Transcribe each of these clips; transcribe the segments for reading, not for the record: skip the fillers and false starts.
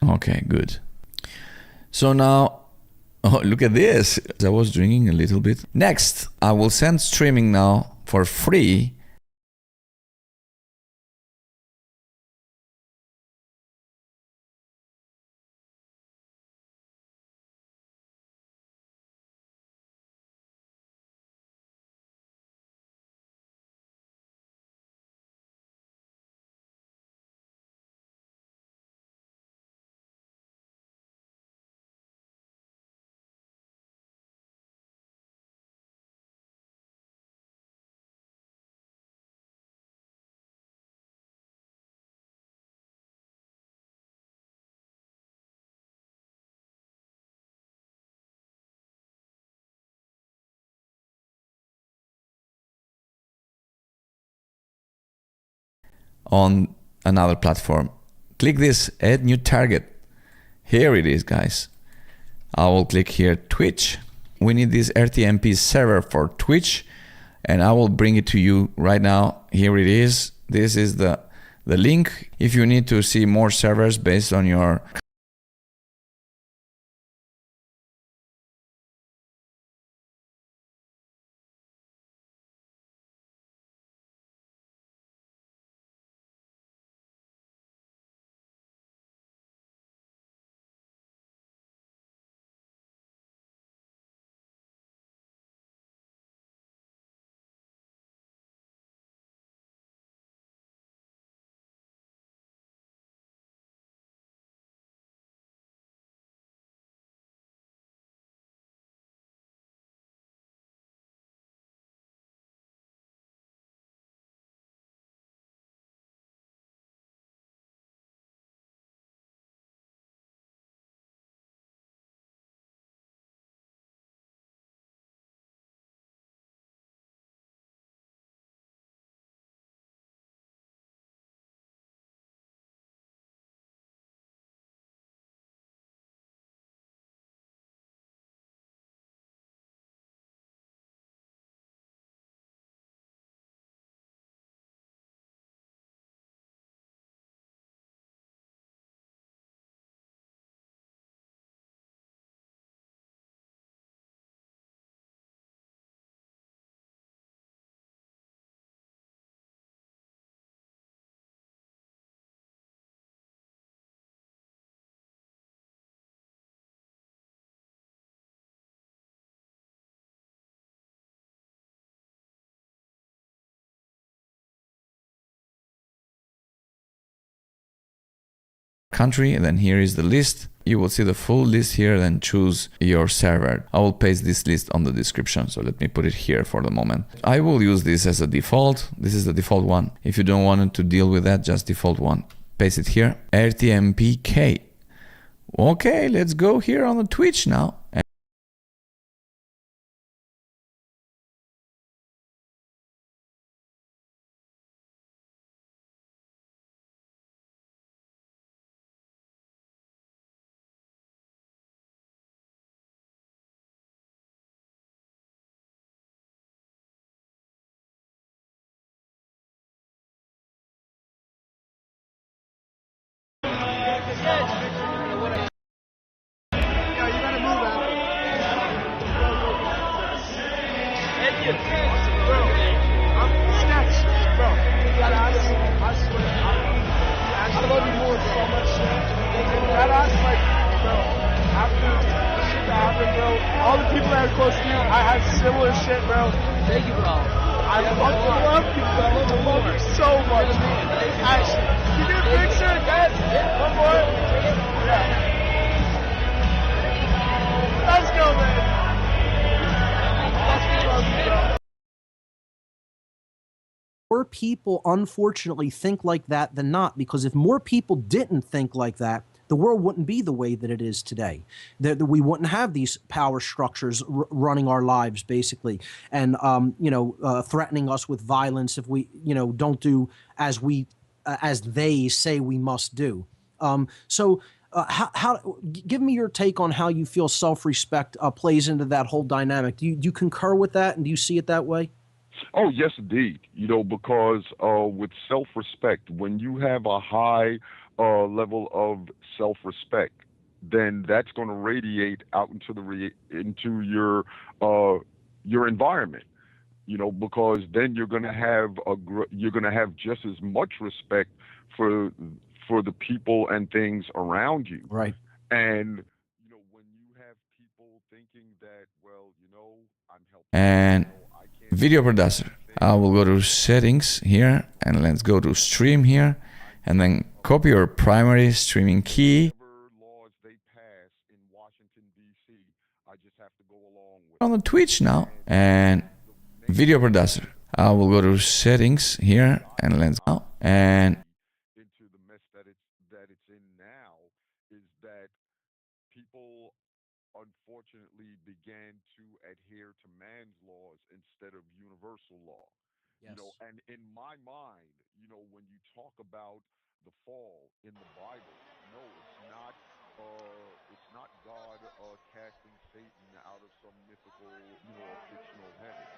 Okay, good. So now, oh, look at this. I was drinking a little bit. Next, I will send streaming now for free. On another platform. Click this, add new target. Here it is, guys. I will click here, Twitch. We need this RTMP server for Twitch, and I will bring it to you right now. Here it is. This is the link. If you need to see more servers based on your country, and then here is the list. You will see the full list here, then choose your server. I will paste this list on the description, so let me put it here for the moment. I will use this as a default. This is the default one. If you don't want to deal with that, just default one. Paste it here, RTMPK. Okay, let's go here on the Twitch now. All the people that are close to you, I had similar shit, bro. Thank you, bro. I love you, bro. I love you so much. Actually, can you do a picture, guys? One more. Yeah. Let's go, man. More people, unfortunately, think like that than not, because if more people didn't think like that, the world wouldn't be the way that it is today. That we wouldn't have these power structures running our lives, basically, and threatening us with violence if we, don't do as they say we must do. Give me your take on how you feel self-respect plays into that whole dynamic. Do you concur with that, and do you see it that way? Oh, yes, indeed. Because with self-respect, when you have a high level of self-respect, then that's going to radiate out into into your environment. Because then you're going to have just as much respect for the people and things around you. Right. And when you have people thinking that, well, I'm helping them, And I can't do video this producer. certain I thing. will go to settings here and let's go to stream here and then copy your primary streaming key Whatever laws they pass in Washington D.C., I just have to go along with on it. the Twitch now. And And the video main producer. reason I will go that to settings here and let's go. And into the mess that it's in now is that people unfortunately began to adhere to man's laws instead of universal law. Yes. And in my mind, when you talk about the fall in the Bible, no, it's not God casting Satan out of some mythical, or fictional heaven.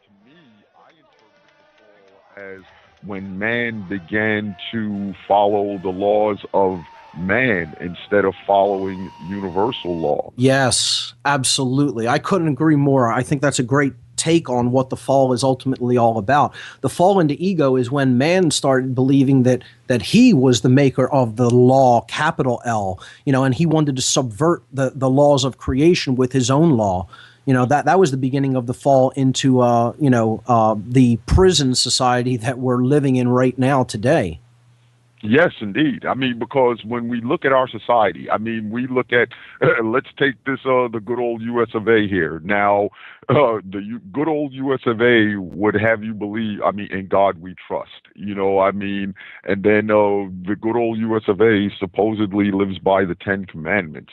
To me, I interpret the fall as when man began to follow the laws of man instead of following universal law. Yes, absolutely. I couldn't agree more. I think that's a great take on what the fall is ultimately all about. The fall into ego is when man started believing that he was the maker of the law, capital L, and he wanted to subvert the laws of creation with his own law. That was the beginning of the fall into the prison society that we're living in right now today. Yes, indeed. I mean, because when we look at our society, I mean, we look at, let's take this, the good old US of A here. Now, good old US of A would have you believe, I mean, in God we trust, I mean, and then the good old US of A supposedly lives by the Ten Commandments.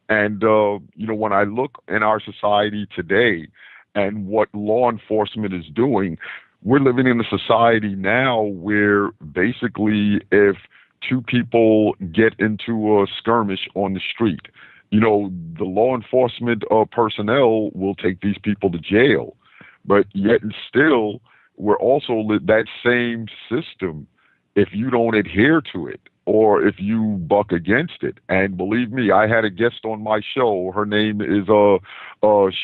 And, when I look in our society today and what law enforcement is doing, we're living in a society now where basically if two people get into a skirmish on the street, the law enforcement personnel will take these people to jail. But yet and still, we're also that same system if you don't adhere to it or if you buck against it. And believe me, I had a guest on my show. Her name is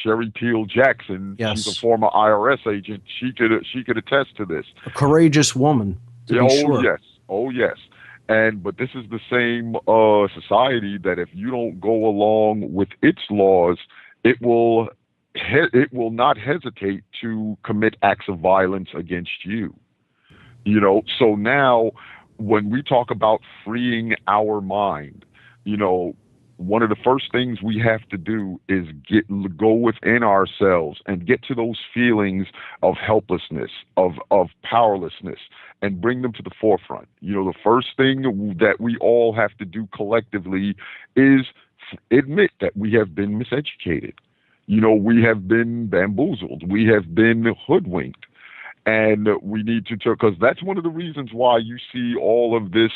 Sherry Peel Jackson. She's a Yes, former IRS agent. She could attest to this. a courageous woman, to Yeah, be oh sure. yes, oh yes. And but this is the same society that if you don't go along with its laws, it will it will not hesitate to commit acts of violence against you. So now when we talk about freeing our mind, you know one of the first things we have to do is go within ourselves and get to those feelings of helplessness, of powerlessness, and bring them to the forefront. The first thing that we all have to do collectively is admit that we have been miseducated. We have been bamboozled, we have been hoodwinked, and we need to, because that's one of the reasons why you see all of this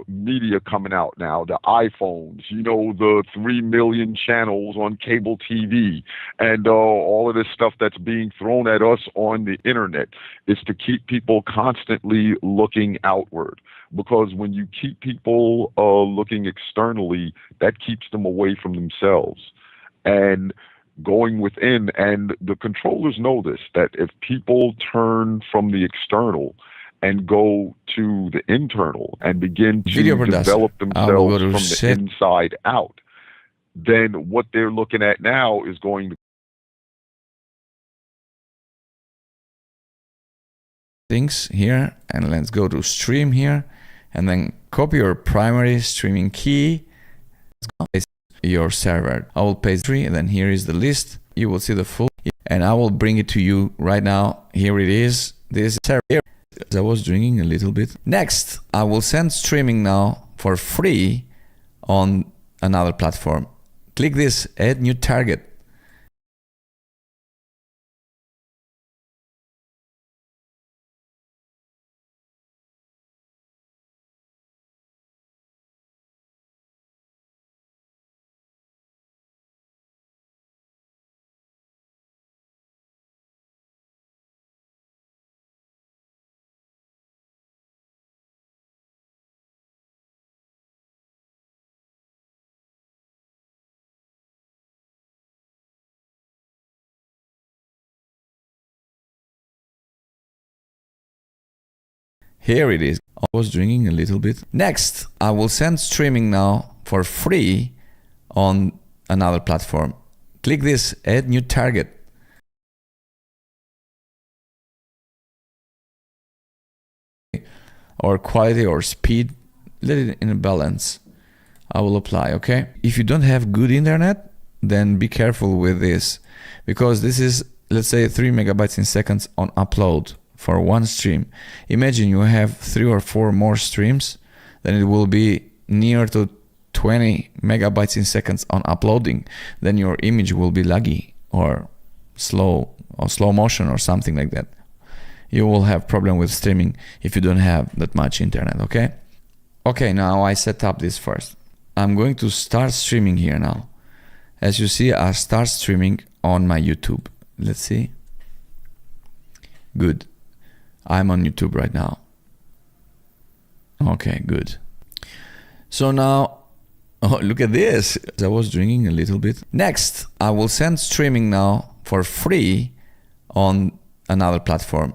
media coming out now, the iPhones, the 3 million channels on cable TV, and all of this stuff that's being thrown at us on the internet is to keep people constantly looking outward. Because when you keep people looking externally, that keeps them away from themselves. And going within, and the controllers know this, that if people turn from the external and go to the internal and begin video to producer. develop I will go themselves to from the inside out, then what they're looking at now is going to settings here and let's go to stream here and then copy your primary streaming key. Paste your server. I will paste 3 and then here is the list. You will see the full and I will bring it to you right now. Here it is. This server here. I was drinking a little bit. Next, I will send streaming now for free on another platform. Click this add new target. Here it is. I was drinking a little bit. Next, I will send streaming now for free on another platform. Click this, add new target. Or quality or speed, let it in a balance. I will apply, okay? If you don't have good internet, then be careful with this, because this is, let's say, 3 megabytes in seconds on upload for one stream. Imagine you have 3 or 4 more streams, then it will be near to 20 megabytes in seconds on uploading. Then your image will be laggy or slow motion or something like that. You will have problem with streaming if you don't have that much internet, okay? Okay, now I set up this first. I'm going to start streaming here now. As you see, I start streaming on my YouTube. Let's see. Good. I'm on YouTube right now. Okay, good. So now, oh, look at this. I was drinking a little bit. Next, I will send streaming now for free on another platform.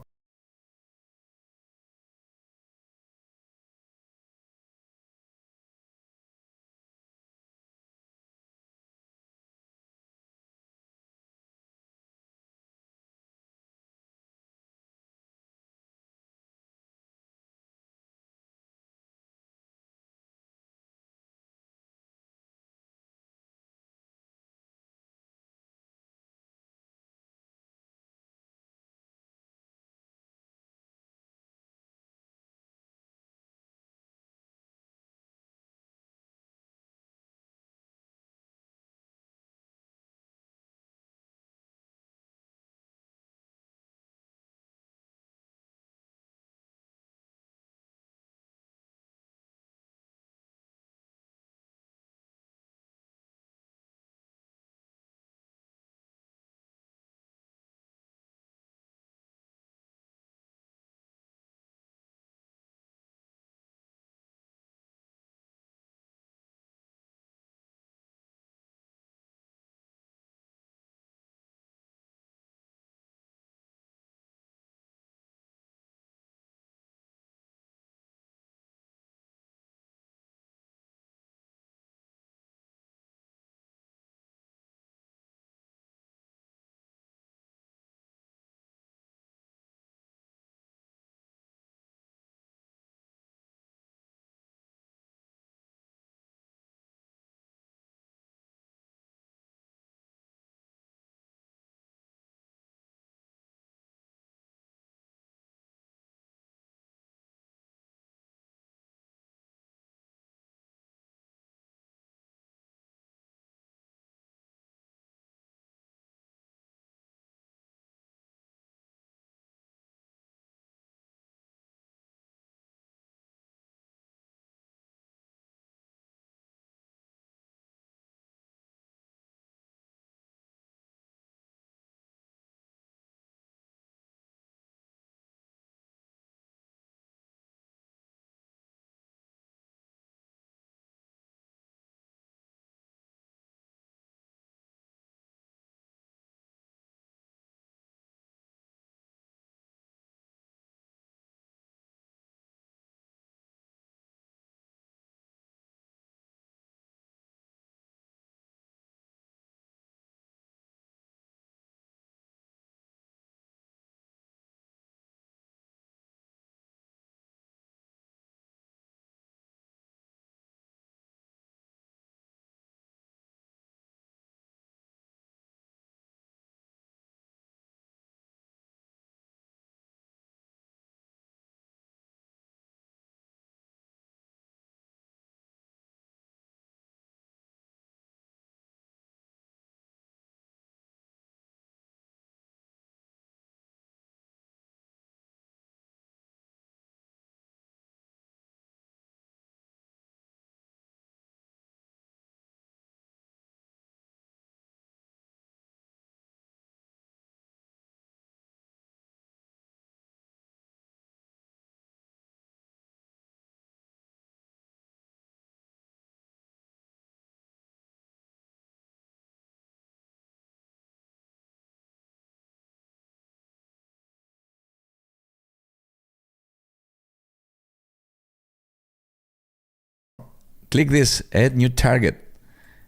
click this add new target.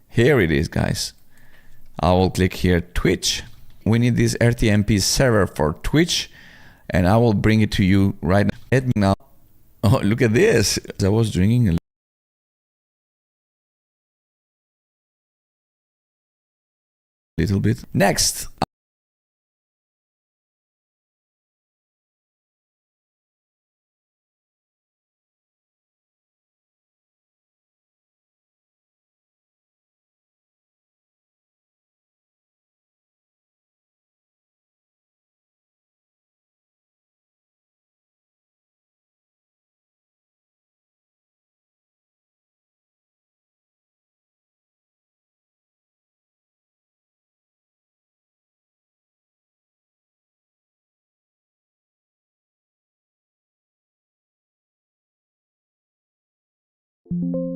Here it is, guys. I will click here Twitch. We need this RTMP server for Twitch, and I will bring it to you right now. Add me now. Oh, look at this. I was drinking a little bit. Next. You